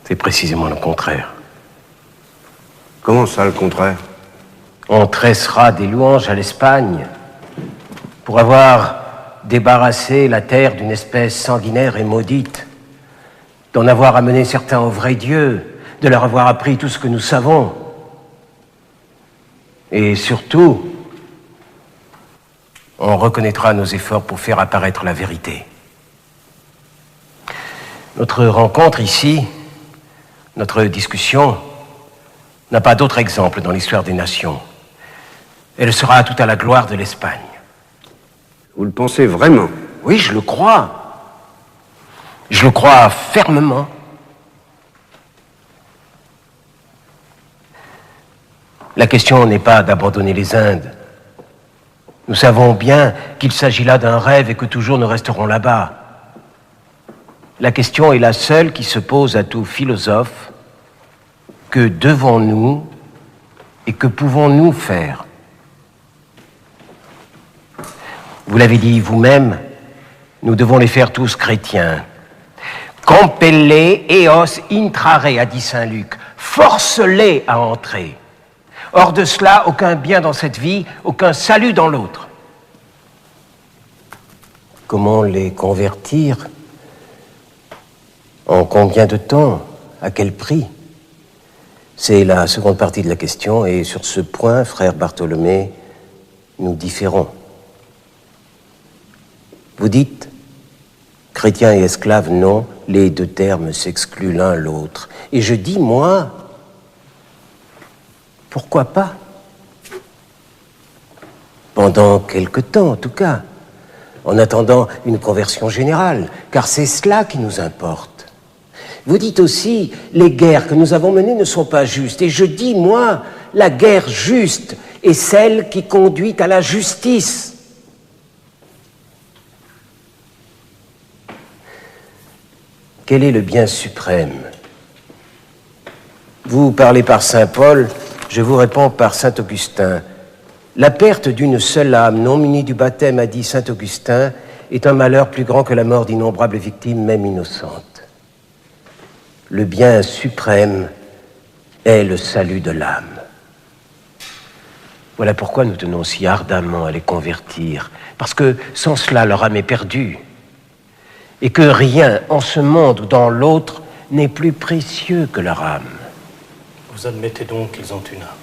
C'est précisément le contraire. Comment ça, le contraire? On tressera des louanges à l'Espagne pour avoir débarrassé la terre d'une espèce sanguinaire et maudite, d'en avoir amené certains au vrai Dieu, de leur avoir appris tout ce que nous savons. Et surtout, on reconnaîtra nos efforts pour faire apparaître la vérité. Notre rencontre ici, notre discussion, n'a pas d'autre exemple dans l'histoire des nations. Elle sera tout à la gloire de l'Espagne. Vous le pensez vraiment? Oui, je le crois. Je le crois fermement. La question n'est pas d'abandonner les Indes. Nous savons bien qu'il s'agit là d'un rêve et que toujours nous resterons là-bas. La question est la seule qui se pose à tout philosophe. Que devons-nous et que pouvons-nous faire? Vous l'avez dit vous-même, nous devons les faire tous chrétiens. Compelle eos intrare, a dit saint Luc. Force-les à entrer. Hors de cela, aucun bien dans cette vie, aucun salut dans l'autre. Comment les convertir? En combien de temps? À quel prix? C'est la seconde partie de la question, et sur ce point, frère Bartholomé, nous différons. Vous dites, chrétien et esclave, non, les deux termes s'excluent l'un l'autre. Et je dis, moi, pourquoi pas? Pendant quelque temps, en tout cas, en attendant une conversion générale, car c'est cela qui nous importe. Vous dites aussi, les guerres que nous avons menées ne sont pas justes. Et je dis, moi, la guerre juste est celle qui conduit à la justice. Quel est le bien suprême? Vous parlez par saint Paul, je vous réponds par saint Augustin. La perte d'une seule âme non munie du baptême, a dit saint Augustin, est un malheur plus grand que la mort d'innombrables victimes, même innocentes. Le bien suprême est le salut de l'âme. Voilà pourquoi nous tenons si ardemment à les convertir, parce que sans cela, leur âme est perdue, et que rien en ce monde ou dans l'autre n'est plus précieux que leur âme. Vous admettez donc qu'ils ont une âme?